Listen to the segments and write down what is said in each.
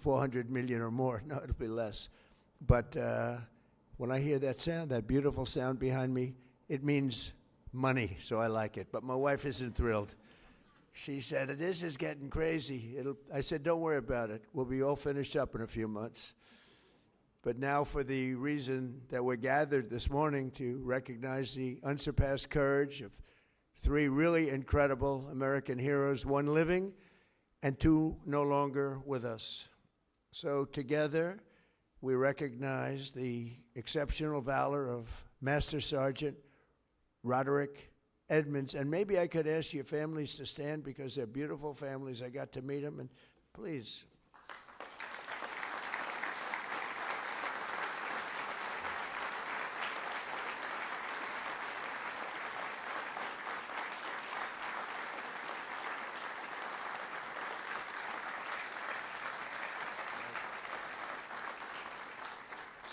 400 million or more. No, it'll be less. But when I hear that sound, that beautiful sound behind me, it means money, so I like it. But my wife isn't thrilled. She said, this is getting crazy. I said, don't worry about it. We'll be all finished up in a few months. But now for the reason that we're gathered this morning to recognize the unsurpassed courage of 3 really incredible American heroes, 1 living and 2 no longer with us. So together, we recognize the exceptional valor of Master Sergeant Roderick Edmonds. And maybe I could ask your families to stand because they're beautiful families. I got to meet them, and please.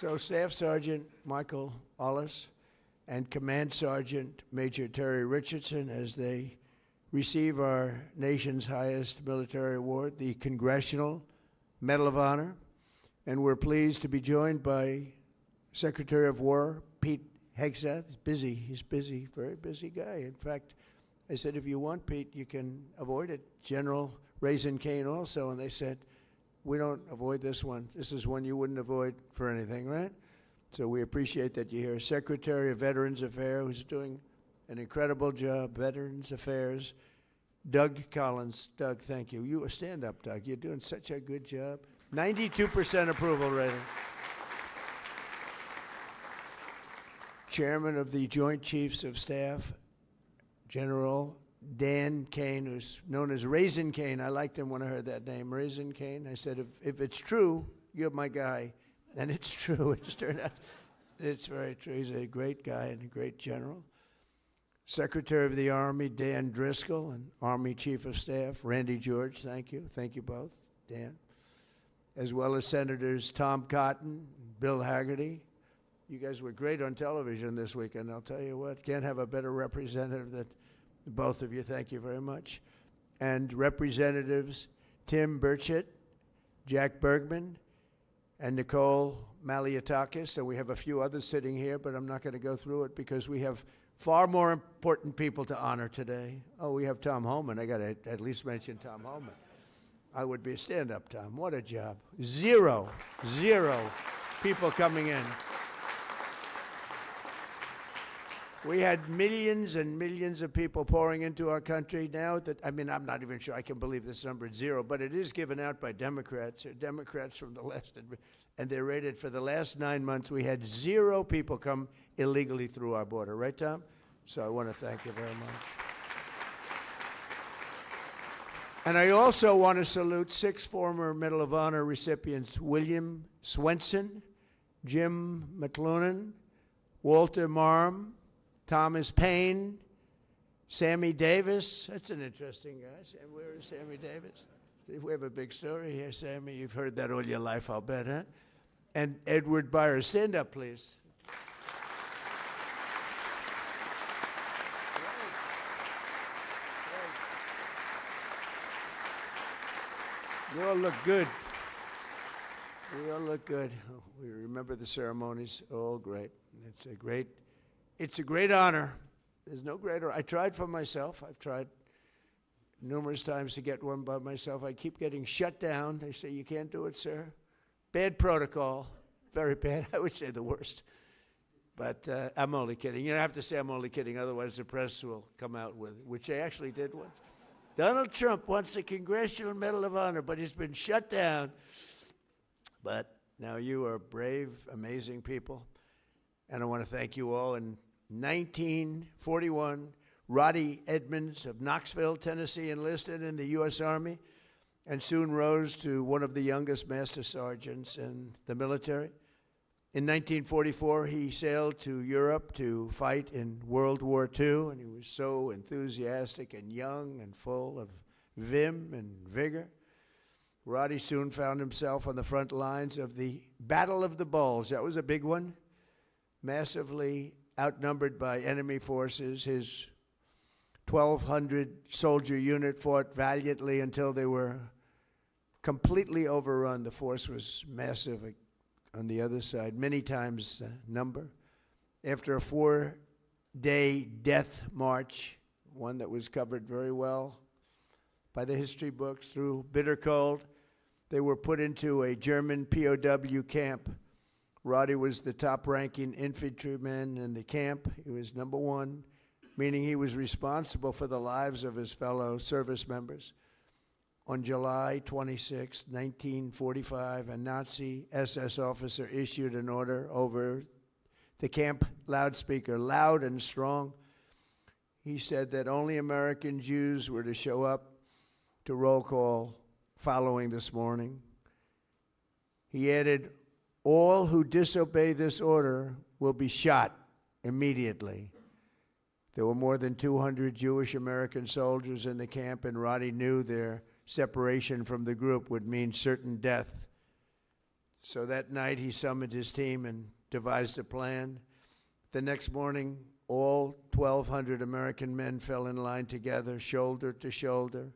So Staff Sergeant Michael Olis and Command Sergeant Major Terry Richardson, as they receive our nation's highest military award, the Congressional Medal of Honor. And we're pleased to be joined by Secretary of War Pete Hegseth. He's busy, very busy guy. In fact, I said, if you want, Pete, you can avoid it. General Raisin Kane also, and they said, we don't avoid this one. This is one you wouldn't avoid for anything, right? So we appreciate that you're here. Secretary of Veterans Affairs, who's doing an incredible job, Veterans Affairs, Doug Collins. Doug, thank you. You stand up, Doug. You're doing such a good job. 92% approval rating. Chairman of the Joint Chiefs of Staff, General Dan Kane, who's known as Raisin Kane. I liked him when I heard that name, Raisin Kane. I said, if it's true, you're my guy. And it's true. It just turned out it's very true. He's a great guy and a great general. Secretary of the Army, Dan Driscoll, and Army Chief of Staff, Randy George. Thank you. Thank you both, Dan. As well as Senators Tom Cotton, Bill Hagerty. You guys were great on television this weekend. I'll tell you what, can't have a better representative than both of you. Thank you very much. And Representatives Tim Burchett, Jack Bergman, and Nicole Maliotakis. So we have a few others sitting here, but I'm not going to go through it because we have far more important people to honor today. Oh, we have Tom Holman. I got to at least mention Tom Holman. I would be a stand-up, Tom. What a job. Zero people coming in. We had millions and millions of people pouring into our country now that, I'm not even sure I can believe this number is 0, but it is given out by Democrats. Democrats from the last, and they're rated for the last 9 months. We had 0 people come illegally through our border. Right, Tom? So I want to thank you very much. And I also want to salute 6 former Medal of Honor recipients: William Swenson, Jim McLuhan, Walter Marm, Thomas Payne, Sammy Davis. That's an interesting guy. Where is Sammy Davis? We have a big story here, Sammy. You've heard that all your life, I'll bet, huh? And Edward Byers. Stand up, please. You all look good. We all look good. We remember the ceremonies. All great. It's a great honor. There's no greater. I tried for myself. I've tried numerous times to get one by myself. I keep getting shut down. They say, you can't do it, sir. Bad protocol. Very bad. I would say the worst. But I'm only kidding. You don't have to say I'm only kidding. Otherwise, the press will come out with it, which they actually did once. Donald Trump wants the Congressional Medal of Honor, but he's been shut down. But now you are brave, amazing people. And I want to thank you all. In 1941, Roddy Edmonds of Knoxville, Tennessee, enlisted in the U.S. Army and soon rose to one of the youngest master sergeants in the military. In 1944, he sailed to Europe to fight in World War II, and he was so enthusiastic and young and full of vim and vigor. Roddy soon found himself on the front lines of the Battle of the Bulge. That was a big one. Massively outnumbered by enemy forces, his 1,200 soldier unit fought valiantly until they were completely overrun. The force was massive on the other side, many times the number. After a 4-day death march, one that was covered very well by the history books, through bitter cold, they were put into a German POW camp. Roddy was the top-ranking infantryman in the camp. He was number one, meaning he was responsible for the lives of his fellow service members. On July 26, 1945, a Nazi SS officer issued an order over the camp loudspeaker, loud and strong. He said that only American Jews were to show up to roll call following this morning. He added, all who disobey this order will be shot immediately. There were more than 200 Jewish American soldiers in the camp, and Roddy knew their separation from the group would mean certain death. So that night he summoned his team and devised a plan. The next morning, all 1,200 American men fell in line together, shoulder to shoulder.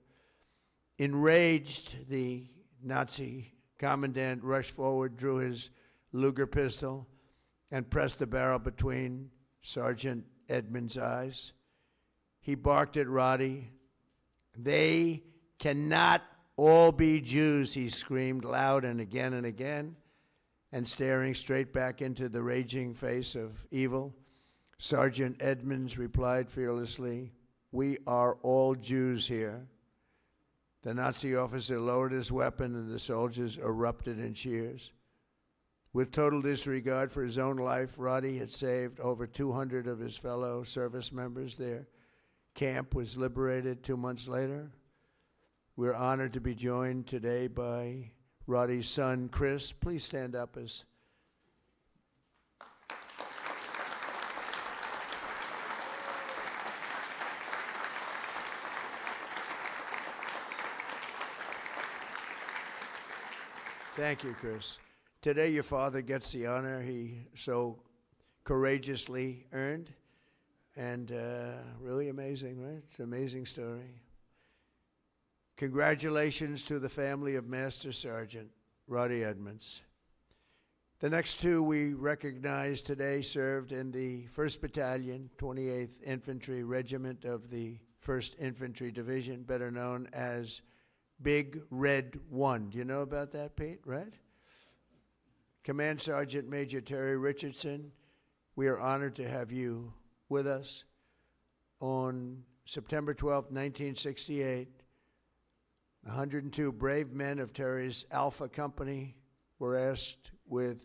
Enraged, the Nazi commandant rushed forward, drew his Luger pistol, and pressed the barrel between Sergeant Edmonds' eyes. He barked at Roddy. They cannot all be Jews, he screamed loud and again, and staring straight back into the raging face of evil. Sergeant Edmonds replied fearlessly, we are all Jews here. The Nazi officer lowered his weapon and the soldiers erupted in cheers. With total disregard for his own life, Roddy had saved over 200 of his fellow service members. Their camp was liberated 2 months later. We're honored to be joined today by Roddy's son, Chris. Please stand up as Thank you, Chris. Today your father gets the honor he so courageously earned, and really amazing, right? It's an amazing story. Congratulations to the family of Master Sergeant Roddy Edmonds. The next two we recognize today served in the 1st Battalion, 28th Infantry Regiment of the 1st Infantry Division, better known as Big Red 1. Do you know about that, Pete, right? Command Sergeant Major Terry Richardson, we are honored to have you with us. On September 12, 1968, 102 brave men of Terry's Alpha Company were asked with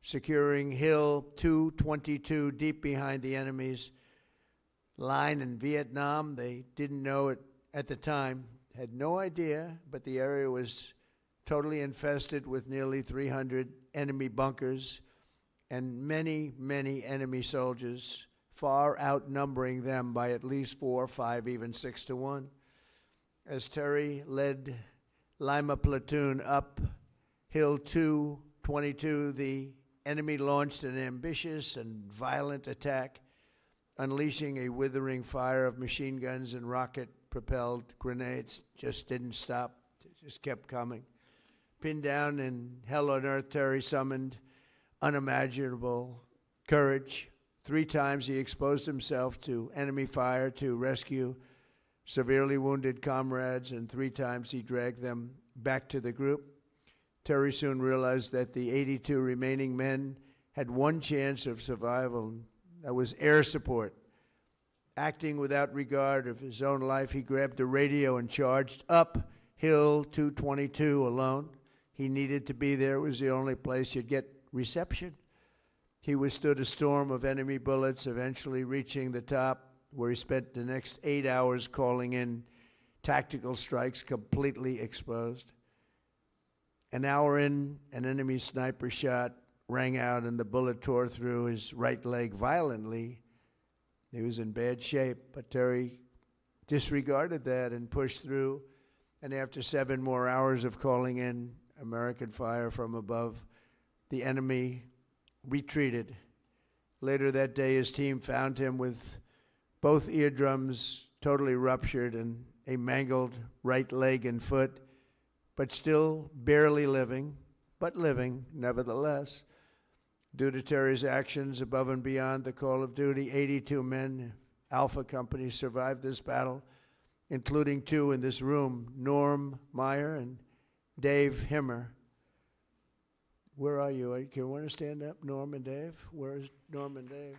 securing Hill 222 deep behind the enemy's line in Vietnam. They didn't know it at the time, had no idea, but the area was totally infested with nearly 300 enemy bunkers and many, many enemy soldiers, far outnumbering them by at least 4, 5, even 6 to 1. As Terry led Lima platoon up Hill 222, the enemy launched an ambitious and violent attack, unleashing a withering fire of machine guns and rocket-propelled grenades. Just didn't stop, just kept coming. Pinned down in hell on earth, Terry summoned unimaginable courage. 3 times he exposed himself to enemy fire to rescue severely wounded comrades, and 3 times he dragged them back to the group. Terry soon realized that the 82 remaining men had one chance of survival, and that was air support. Acting without regard of his own life, he grabbed a radio and charged up Hill 222 alone. He needed to be there. It was the only place you'd get reception. He withstood a storm of enemy bullets, eventually reaching the top, where he spent the next 8 hours calling in tactical strikes, completely exposed. An hour in, an enemy sniper shot rang out and the bullet tore through his right leg violently. He was in bad shape, but Terry disregarded that and pushed through. And after 7 more hours of calling in American fire from above, the enemy retreated. Later that day, his team found him with both eardrums totally ruptured and a mangled right leg and foot. but still barely living, but living nevertheless. Due to Terry's actions above and beyond the call of duty, 82 men, Alpha Company, survived this battle, including 2 in this room, Norm Meyer and Dave Himmer. Where are you? Can you want to stand up, Norm and Dave? Where's Norm and Dave?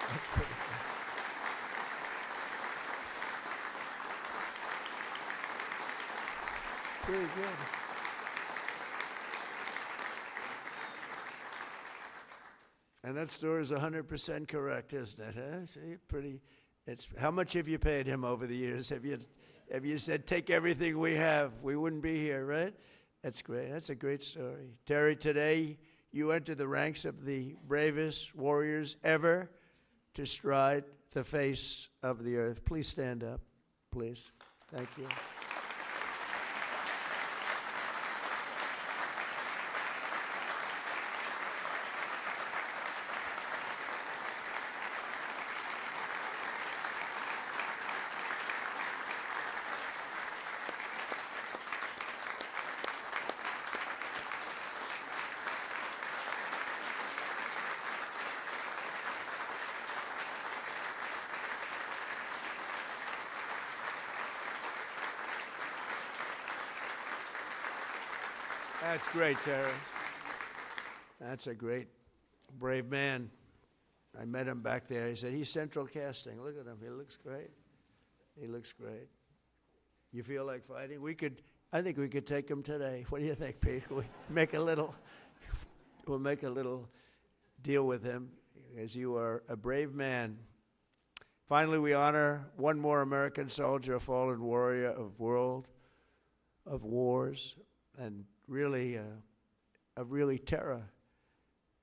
That's pretty good. Pretty good. And that story is 100% correct, isn't it? Huh? See, pretty. It's how much have you paid him over the years? Have you said take everything we have? We wouldn't be here, right? That's great. That's a great story, Terry. Today you enter the ranks of the bravest warriors ever to stride the face of the earth. Please stand up, please. Thank you. That's great, Terry. That's a great, brave man. I met him back there. He said, he's central casting. Look at him. He looks great. He looks great. You feel like fighting? I think we could take him today. What do you think, Pete? We'll make a little deal with him, as you are a brave man. Finally, we honor one more American soldier, a fallen warrior of wars, and really terror.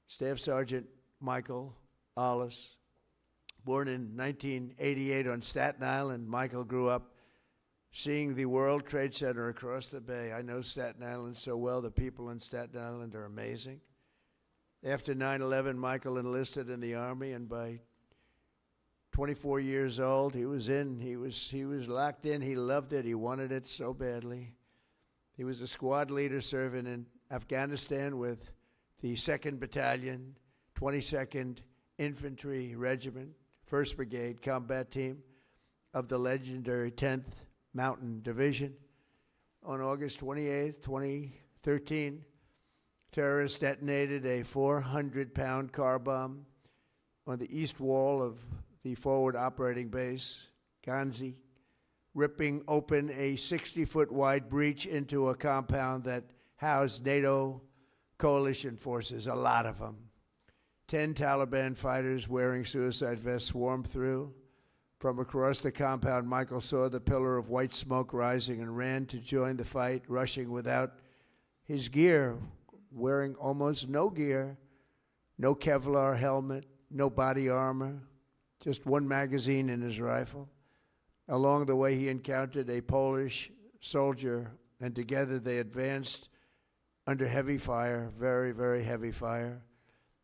Staff Sergeant Michael Olis, born in 1988 on Staten Island. Michael grew up seeing the World Trade Center across the bay. I know Staten Island so well. The people in Staten Island are amazing. After 9/11, Michael enlisted in the Army, and by 24 years old, he was locked in. He loved it. He wanted it so badly. He was a squad leader serving in Afghanistan with the 2nd Battalion, 22nd Infantry Regiment, 1st Brigade Combat Team of the legendary 10th Mountain Division. On August 28, 2013, terrorists detonated a 400-pound car bomb on the east wall of the forward operating base, Ganzi, ripping open a 60-foot wide breach into a compound that housed NATO coalition forces, a lot of them. 10 Taliban fighters wearing suicide vests swarmed through. From across the compound, Michael saw the pillar of white smoke rising and ran to join the fight, rushing without his gear, wearing almost no gear, no Kevlar helmet, no body armor, just one magazine in his rifle. Along the way, he encountered a Polish soldier, and together they advanced under heavy fire, very, very heavy fire.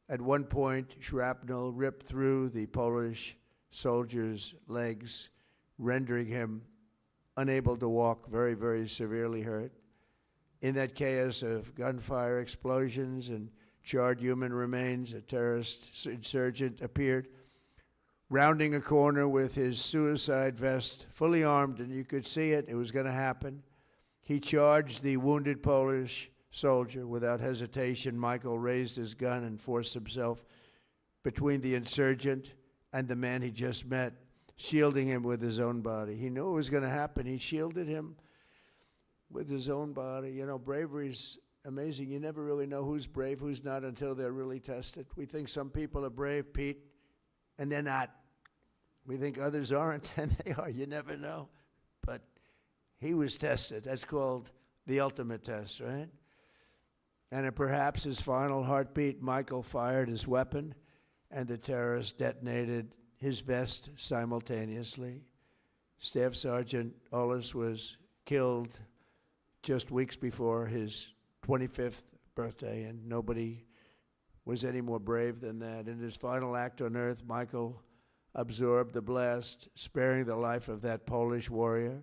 At one point, shrapnel ripped through the Polish soldier's legs, rendering him unable to walk, very, very severely hurt. In that chaos of gunfire, explosions, and charred human remains, a terrorist insurgent appeared, rounding a corner with his suicide vest, fully armed, and you could see it. It was going to happen. He charged the wounded Polish soldier without hesitation. Michael raised his gun and forced himself between the insurgent and the man he just met, shielding him with his own body. He knew it was going to happen. He shielded him with his own body. You know, bravery's amazing. You never really know who's brave, who's not, until they're really tested. We think some people are brave, Pete, and they're not. We think others aren't, and they are. You never know. But he was tested. That's called the ultimate test, right? And at perhaps his final heartbeat, Michael fired his weapon, and the terrorist detonated his vest simultaneously. Staff Sergeant Olis was killed just weeks before his 25th birthday, and nobody was any more brave than that. In his final act on earth, Michael absorbed the blast, sparing the life of that Polish warrior.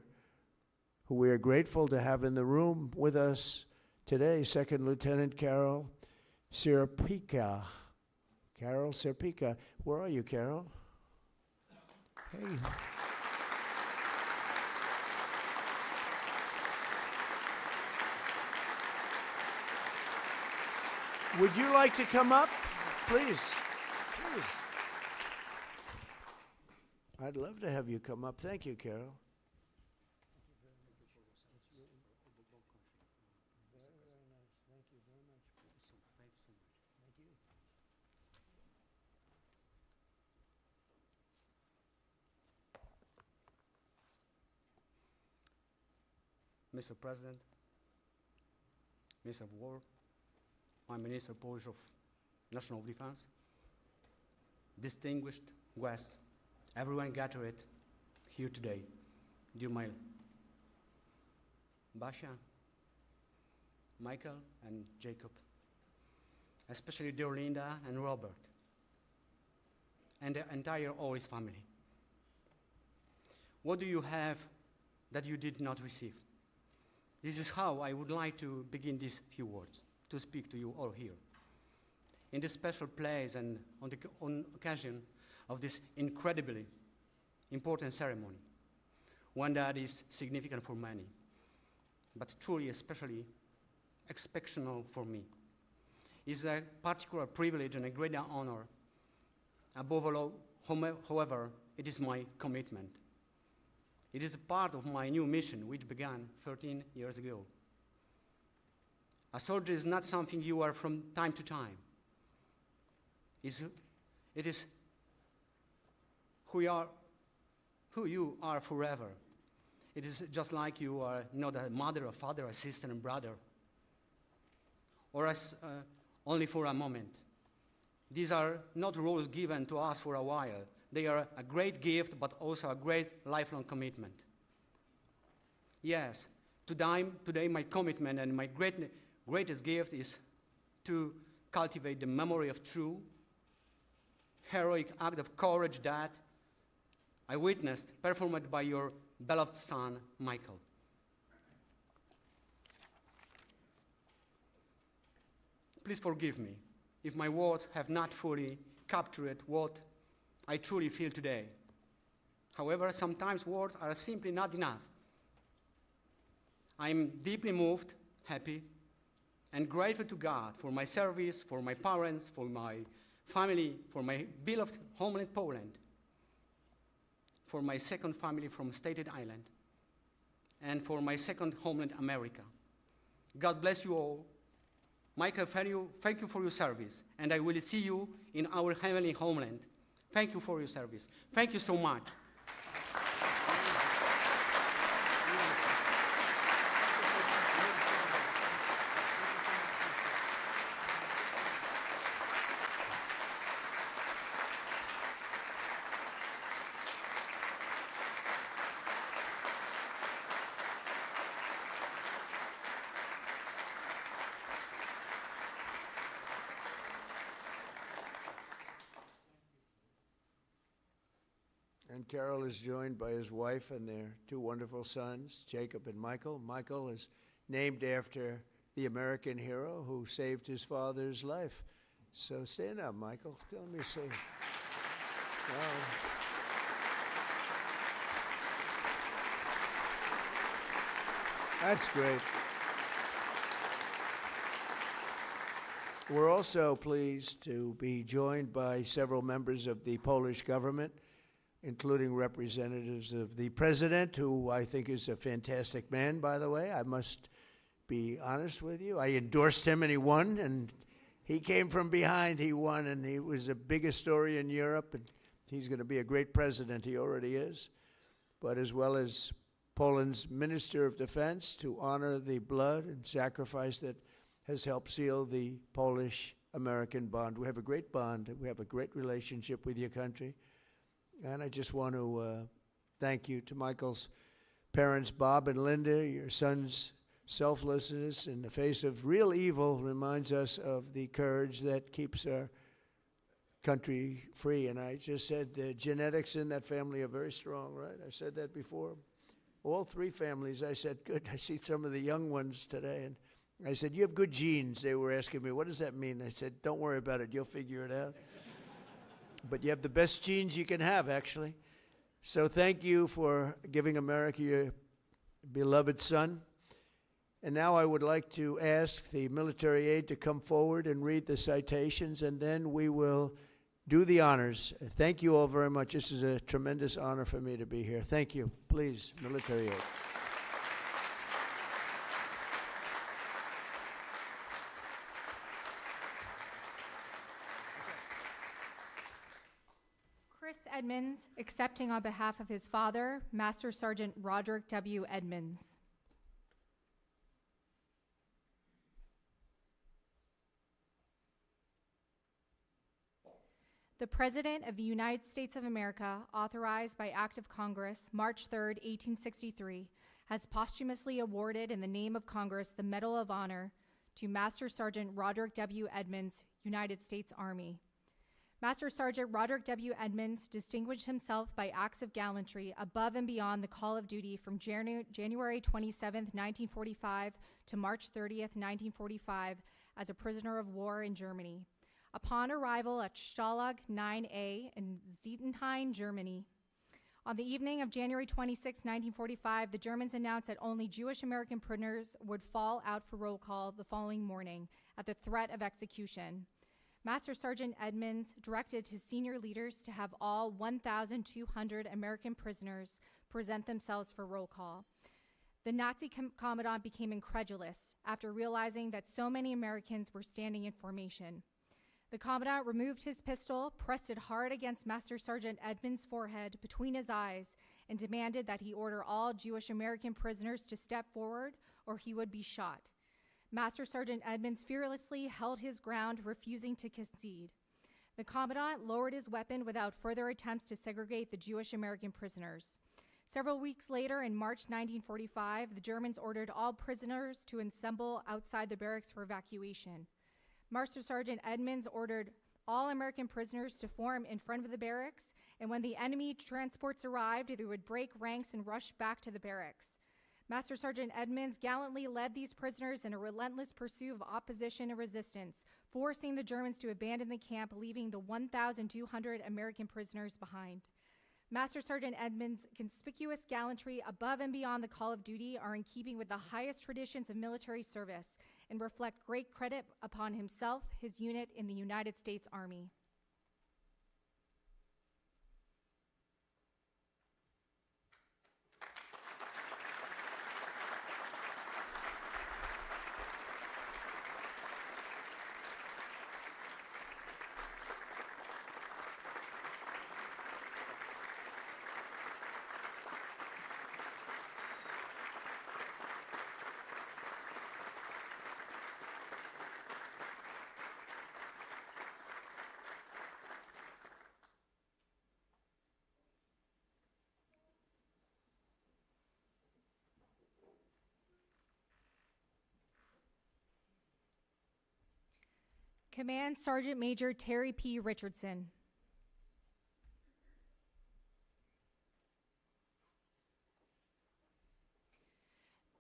who we are grateful to have in the room with us today, Second Lieutenant Carol Serpica. Carol Serpica. Where are you, Carol? Hey. Would you like to come up? Please. Please. I'd love to have you come up. Thank you, Carol. Mr. President, Minister of War, my Minister Polish of National Defense, distinguished guests, everyone gathered here today, dear my Basia, Michael, and Jacob, especially dear Linda and Robert, and the entire Olis family. What do you have that you did not receive? This is how I would like to begin these few words, to speak to you all here. In this special place and on occasion of this incredibly important ceremony, one that is significant for many, but truly especially exceptional for me, is a particular privilege and a great honor. Above all, however, it is my commitment. It is a part of my new mission, which began 13 years ago. A soldier is not something you are from time to time. It is who you are forever. It is just like you are not a mother, a father, a sister, and brother, or as only for a moment. These are not roles given to us for a while. They are a great gift, but also a great lifelong commitment. Yes, today my commitment and my greatest gift is to cultivate the memory of true, heroic act of courage that I witnessed performed by your beloved son, Michael. Please forgive me if my words have not fully captured what I truly feel today. However, sometimes words are simply not enough. I'm deeply moved, happy, and grateful to God for my service, for my parents, for my family, for my beloved homeland Poland, for my second family from Staten Island, and for my second homeland America. God bless you all. Michael, thank you for your service, and I will see you in our heavenly homeland. Thank you for your service. Thank you so much. And Carol is joined by his wife and their two wonderful sons, Jacob and Michael. Michael is named after the American hero who saved his father's life. So stand up, Michael. Let me see. That's great. We're also pleased to be joined by several members of the Polish government, including representatives of the president, who I think is a fantastic man, by the way. I must be honest with you. I endorsed him and he won, and he came from behind, he won, and he was the biggest story in Europe, and he's going to be a great president. He already is. But as well as Poland's Minister of Defense, to honor the blood and sacrifice that has helped seal the Polish-American bond. We have a great bond. We have a great relationship with your country. And I just want to thank you to Michael's parents, Bob and Linda. Your son's selflessness in the face of real evil reminds us of the courage that keeps our country free. And I just said the genetics in that family are very strong, right? I said that before. all three families. I said, good, I see some of the young ones today. And I said, you have good genes. They were asking me, what does that mean? I said, don't worry about it. You'll figure it out. But you have the best genes you can have, actually. So thank you for giving America your beloved son. And now I would like to ask the military aide to come forward and read the citations, and then we will do the honors. Thank you all very much. This is a tremendous honor for me to be here. Thank you. Please, military aide. Chris Edmonds, accepting on behalf of his father, Master Sergeant Roderick W. Edmonds. The President of the United States of America, authorized by Act of Congress, March 3, 1863, has posthumously awarded in the name of Congress the Medal of Honor to Master Sergeant Roderick W. Edmonds, United States Army. Master Sergeant Roderick W. Edmonds distinguished himself by acts of gallantry above and beyond the call of duty from January 27, 1945 to March 30, 1945 as a prisoner of war in Germany. Upon arrival at Stalag 9A in Zietenhain, Germany, on the evening of January 26, 1945, the Germans announced that only Jewish American prisoners would fall out for roll call the following morning at the threat of execution. Master Sergeant Edmonds directed his senior leaders to have all 1,200 American prisoners present themselves for roll call. The Nazi commandant became incredulous after realizing that so many Americans were standing in formation. The commandant removed his pistol, pressed it hard against Master Sergeant Edmonds' forehead between his eyes, and demanded that he order all Jewish American prisoners to step forward or he would be shot. Master Sergeant Edmonds fearlessly held his ground, refusing to concede. The commandant lowered his weapon without further attempts to segregate the Jewish American prisoners. Several weeks later, in March 1945, the Germans ordered all prisoners to assemble outside the barracks for evacuation. Master Sergeant Edmonds ordered all American prisoners to form in front of the barracks, and when the enemy transports arrived, they would break ranks and rush back to the barracks. Master Sergeant Edmonds gallantly led these prisoners in a relentless pursuit of opposition and resistance, forcing the Germans to abandon the camp, leaving the 1,200 American prisoners behind. Master Sergeant Edmonds' conspicuous gallantry above and beyond the call of duty are in keeping with the highest traditions of military service and reflect great credit upon himself, his unit, in the United States Army. Command Sergeant Major Terry P. Richardson.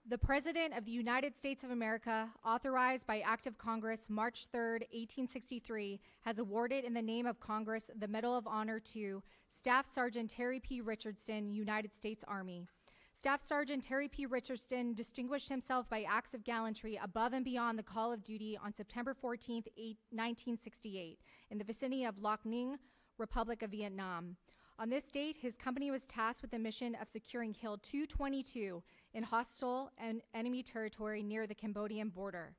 The President of the United States of America, authorized by Act of Congress, March 3, 1863, has awarded in the name of Congress the Medal of Honor to Staff Sergeant Terry P. Richardson, United States Army. Staff Sergeant Terry P. Richardson distinguished himself by acts of gallantry above and beyond the call of duty on September 14, 1968, in the vicinity of Loc Ninh, Republic of Vietnam. On this date, his company was tasked with the mission of securing Hill 222 in hostile and enemy territory near the Cambodian border.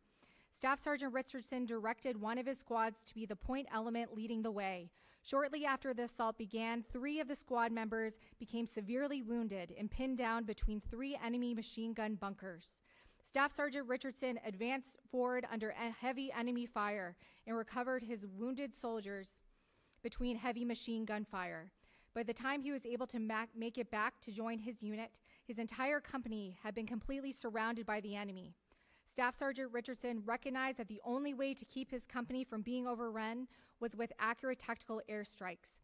Staff Sergeant Richardson directed one of his squads to be the point element leading the way. Shortly after the assault began, 3 of the squad members became severely wounded and pinned down between 3 enemy machine gun bunkers. Staff Sergeant Richardson advanced forward under heavy enemy fire and recovered his wounded soldiers between heavy machine gun fire. By the time he was able to make it back to join his unit, his entire company had been completely surrounded by the enemy. Staff Sergeant Richardson recognized that the only way to keep his company from being overrun was with accurate tactical airstrikes.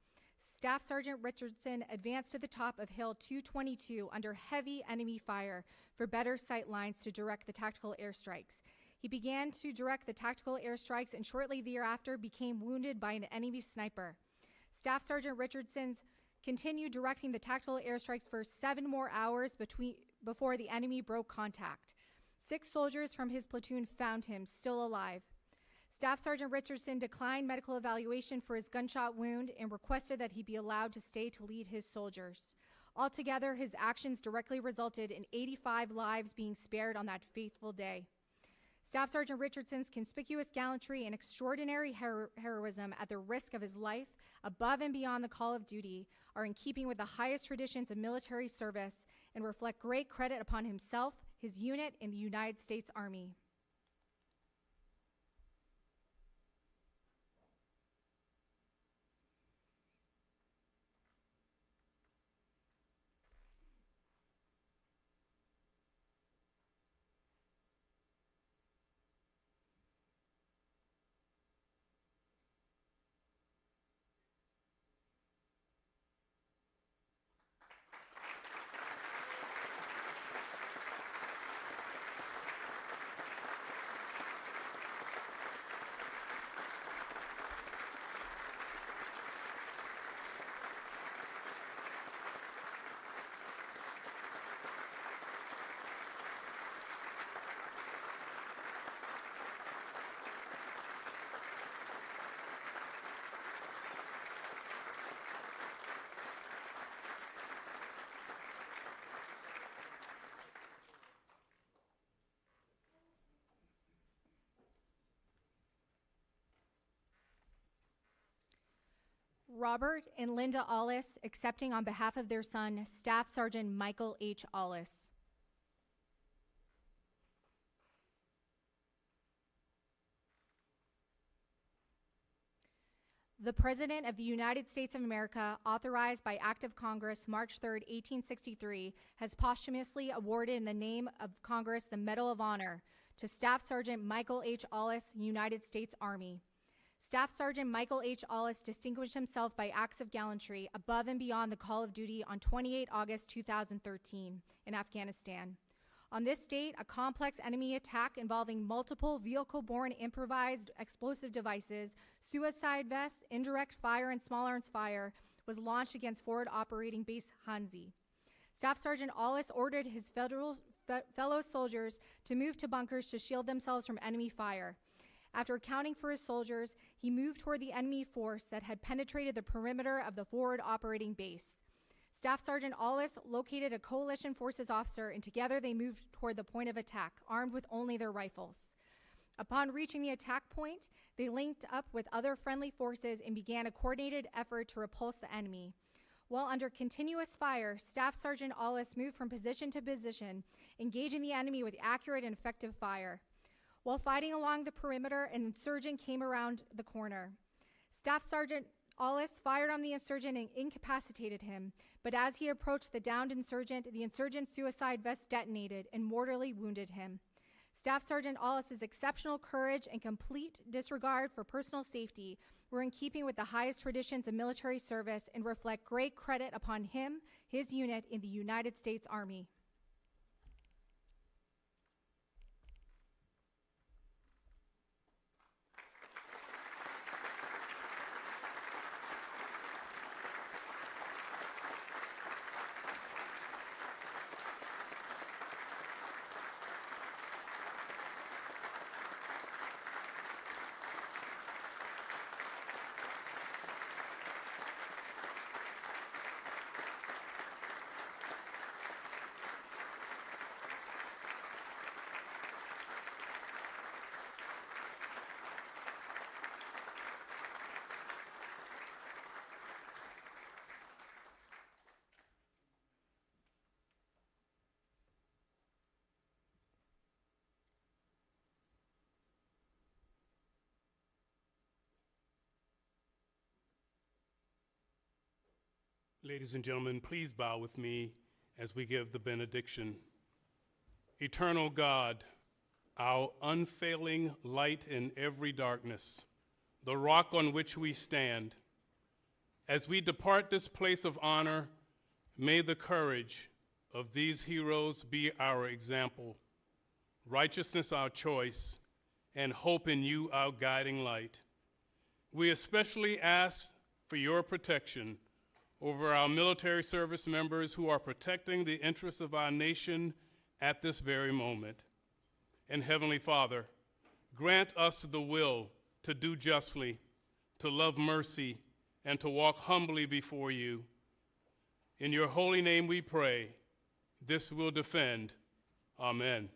Staff Sergeant Richardson advanced to the top of Hill 222 under heavy enemy fire for better sight lines to direct the tactical airstrikes. He began to direct the tactical airstrikes and shortly thereafter became wounded by an enemy sniper. Staff Sergeant Richardson continued directing the tactical airstrikes for 7 more hours before the enemy broke contact. 6 soldiers from his platoon found him still alive. Staff Sergeant Richardson declined medical evaluation for his gunshot wound and requested that he be allowed to stay to lead his soldiers. Altogether, his actions directly resulted in 85 lives being spared on that fateful day. Staff Sergeant Richardson's conspicuous gallantry and extraordinary heroism at the risk of his life, above and beyond the call of duty, are in keeping with the highest traditions of military service and reflect great credit upon himself, his unit, and the United States Army. Robert and Linda Olis, accepting on behalf of their son, Staff Sergeant Michael H. Olis. The President of the United States of America, authorized by Act of Congress March 3, 1863, has posthumously awarded in the name of Congress the Medal of Honor to Staff Sergeant Michael H. Olis, United States Army. Staff Sergeant Michael H. Olis distinguished himself by acts of gallantry above and beyond the call of duty on 28 August 2013 in Afghanistan. On this date, a complex enemy attack involving multiple vehicle-borne improvised explosive devices, suicide vests, indirect fire, and small arms fire was launched against Forward Operating Base Hanzi. Staff Sergeant Olis ordered his fellow soldiers to move to bunkers to shield themselves from enemy fire. After accounting for his soldiers, he moved toward the enemy force that had penetrated the perimeter of the Forward Operating Base. Staff Sergeant Olis located a coalition forces officer, and together they moved toward the point of attack, armed with only their rifles. Upon reaching the attack point, they linked up with other friendly forces and began a coordinated effort to repulse the enemy. While under continuous fire, Staff Sergeant Olis moved from position to position, engaging the enemy with accurate and effective fire. While fighting along the perimeter, an insurgent came around the corner. Staff Sergeant Olis fired on the insurgent and incapacitated him, but as he approached the downed insurgent, the insurgent's suicide vest detonated and mortally wounded him. Staff Sergeant Olis's exceptional courage and complete disregard for personal safety were in keeping with the highest traditions of military service and reflect great credit upon him, his unit, in the United States Army. Ladies and gentlemen, please bow with me as we give the benediction. Eternal God, our unfailing light in every darkness, the rock on which we stand, As we depart this place of honor, may the courage of these heroes be our example, righteousness our choice, and hope in you our guiding light. We especially ask for your protection over our military service members who are protecting the interests of our nation at this very moment. And Heavenly Father, grant us the will to do justly, to love mercy, and to walk humbly before you. In your holy name we pray. This we'll defend. Amen.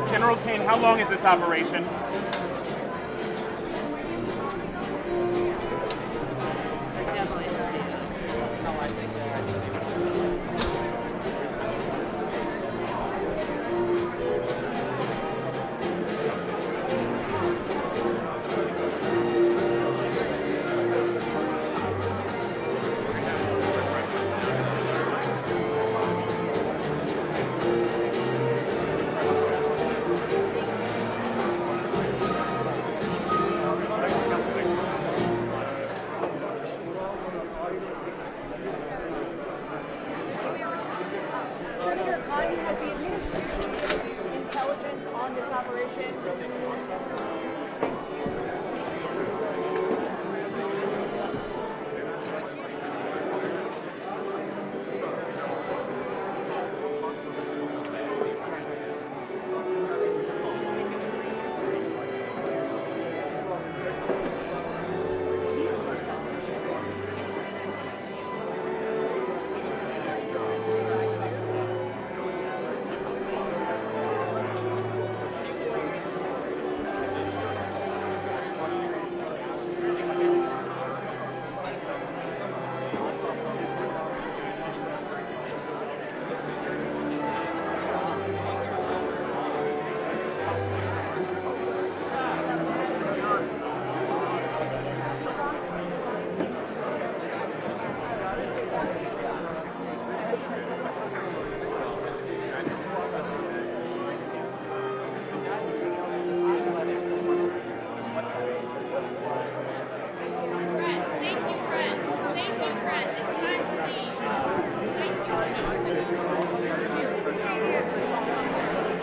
General Kane, how long is this operation? Has the administration intelligence on this operation?